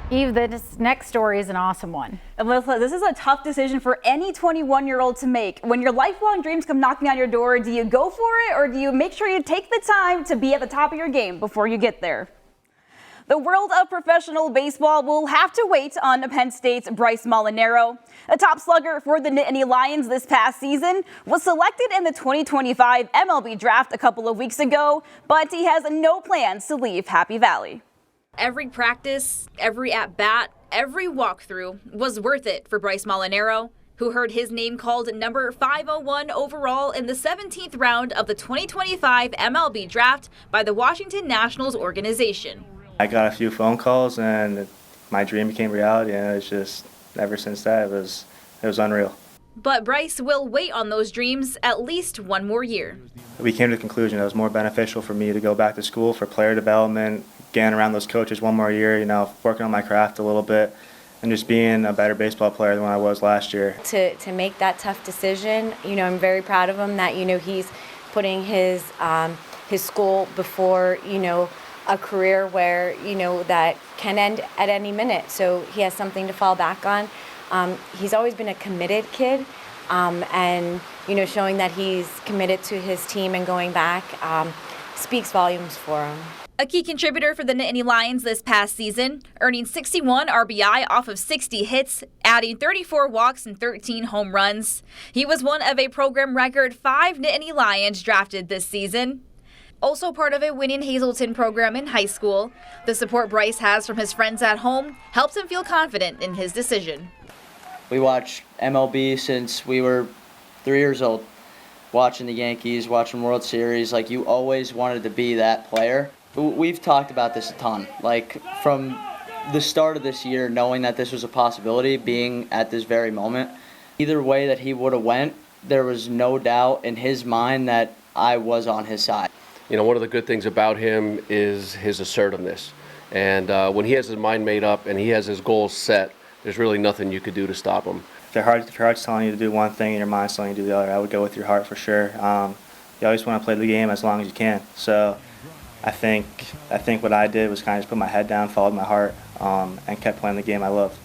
Eve, this next story is an awesome one. Alyssa, this is a tough decision for any 21-year-old to make. When your lifelong dreams come knocking on your door, do you go for it or do you make sure you take the time to be at the top of your game before you get there? The world of professional baseball will have to wait on Penn State's Bryce Molinaro. A top slugger for the Nittany Lions this past season was selected in the 2025 MLB Draft a couple of weeks ago, but he has no plans to leave Happy Valley. Every practice, every at-bat, every walkthrough was worth it for Bryce Molinaro, who heard his name called number 501 overall in the 17th round of the 2025 MLB Draft by the Washington Nationals organization. I got a few phone calls and my dream became reality, and it's just, ever since that, it was unreal. But Bryce will wait on those dreams at least one more year. We came to the conclusion that it was more beneficial for me to go back to school for player development, getting around those coaches one more year, working on my craft a little bit, and just being a better baseball player than when I was last year. To make that tough decision, I'm very proud of him that, he's putting his school before, a career where, that can end at any minute. So he has something to fall back on. He's always been a committed kid, and, showing that he's committed to his team and going back speaks volumes for him. A key contributor for the Nittany Lions this past season, earning 61 RBI off of 60 hits, adding 34 walks and 13 home runs. He was one of a program record 5 Nittany Lions drafted this season. Also part of a winning Hazleton program in high school, the support Bryce has from his friends at home helps him feel confident in his decision. We watched MLB since we were 3 years old, watching the Yankees, watching World Series. You always wanted to be that player. We've talked about this a ton. From the start of this year, knowing that this was a possibility, being at this very moment. Either way that he would have went, there was no doubt in his mind that I was on his side. One of the good things about him is his assertiveness. And when he has his mind made up and he has his goals set, there's really nothing you could do to stop him. If your heart's telling you to do one thing and your mind's telling you to do the other, I would go with your heart for sure. You always want to play the game as long as you can. So I think what I did was kind of just put my head down, followed my heart, and kept playing the game I love.